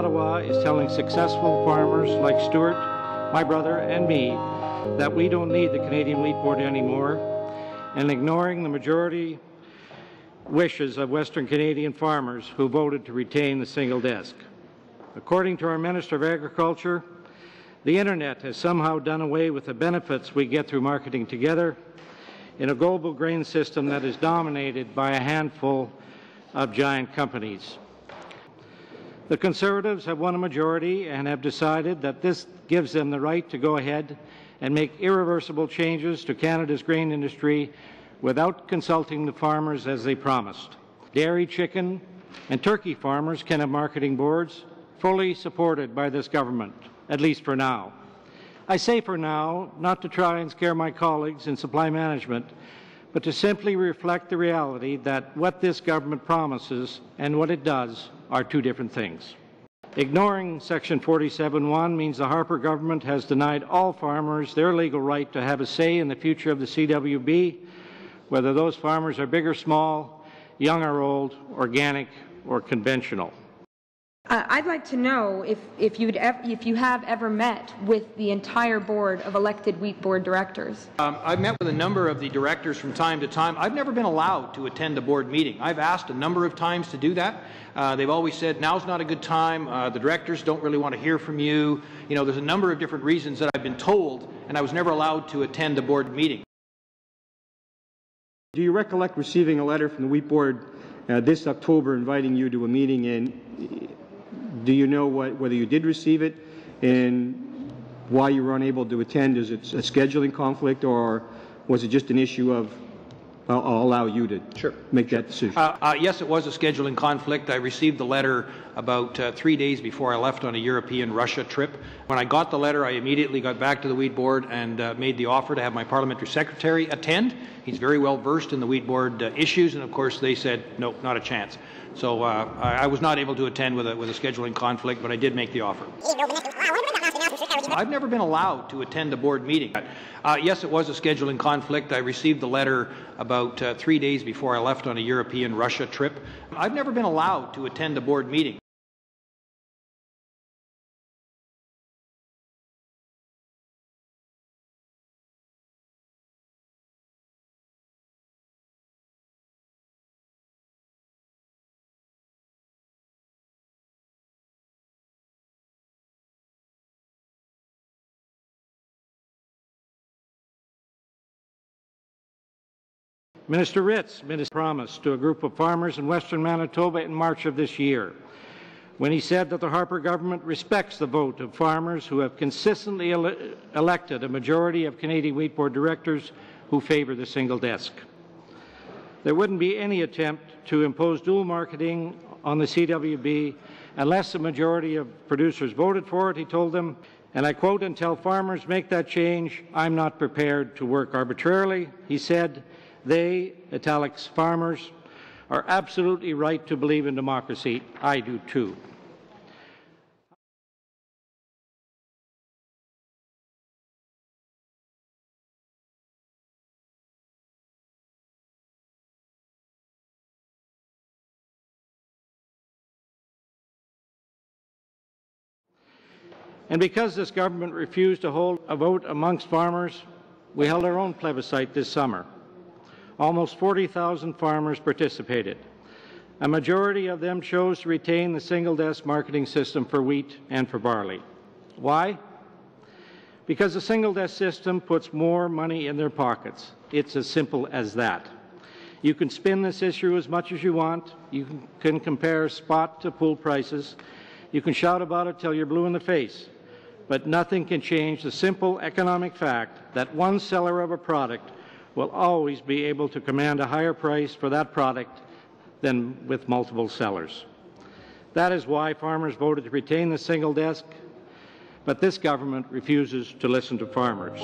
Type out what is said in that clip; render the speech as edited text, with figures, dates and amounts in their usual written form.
Ottawa is telling successful farmers like Stuart, my brother, and me that we don't need the Canadian Wheat Board anymore, and ignoring the majority wishes of Western Canadian farmers who voted to retain the single desk. According to our Minister of Agriculture, the Internet has somehow done away with the benefits we get through marketing together in a global grain system that is dominated by a handful of giant companies. The Conservatives have won a majority and have decided that this gives them the right to go ahead and make irreversible changes to Canada's grain industry without consulting the farmers as they promised. Dairy, chicken, and turkey farmers can have marketing boards fully supported by this government, at least for now. I say for now, not to try and scare my colleagues in supply management, but to simply reflect the reality that what this government promises and what it does are two different things. Ignoring Section 47(1) means the Harper government has denied all farmers their legal right to have a say in the future of the CWB, whether those farmers are big or small, young or old, organic or conventional. I'd like to know if you have ever met with the entire board of elected wheat board directors. I've met with a number of the directors from time to time. I've never been allowed to attend a board meeting. I've asked a number of times to do that. They've always said, now's not a good time, the directors don't really want to hear from you. You know, there's a number of different reasons that I've been told, and I was never allowed to attend a board meeting. Do you recollect receiving a letter from the Wheat Board this October inviting you to a meeting, and do you know whether you did receive it and why you were unable to attend? Is it a scheduling conflict, or was it just an issue of I'll allow you to make that decision? Yes, it was a scheduling conflict. I received the letter about 3 days before I left on a European-Russia trip. When I got the letter, I immediately got back to the Wheat Board and made the offer to have my parliamentary secretary attend. He's very well versed in the Wheat Board issues, and of course they said, no, not a chance. So I was not able to attend with a scheduling conflict, but I did make the offer. I've never been allowed to attend a board meeting. Yes, it was a scheduling conflict. I received the letter about 3 days before I left on a European-Russia trip. I've never been allowed to attend a board meeting. Minister Ritz made his promise to a group of farmers in Western Manitoba in March of this year, when he said that the Harper government respects the vote of farmers who have consistently elected a majority of Canadian Wheat Board directors who favour the single desk. There wouldn't be any attempt to impose dual marketing on the CWB unless a majority of producers voted for it, he told them, and I quote, "Until farmers make that change, I'm not prepared to work arbitrarily." He said, "They, italics farmers, are absolutely right to believe in democracy. I do too." And because this government refused to hold a vote amongst farmers, we held our own plebiscite this summer. Almost 40,000 farmers participated. A majority of them chose to retain the single desk marketing system for wheat and for barley. Why? Because the single desk system puts more money in their pockets. It's as simple as that. You can spin this issue as much as you want. You can compare spot to pool prices. You can shout about it till you're blue in the face. But nothing can change the simple economic fact that one seller of a product will always be able to command a higher price for that product than with multiple sellers. That is why farmers voted to retain the single desk, but this government refuses to listen to farmers.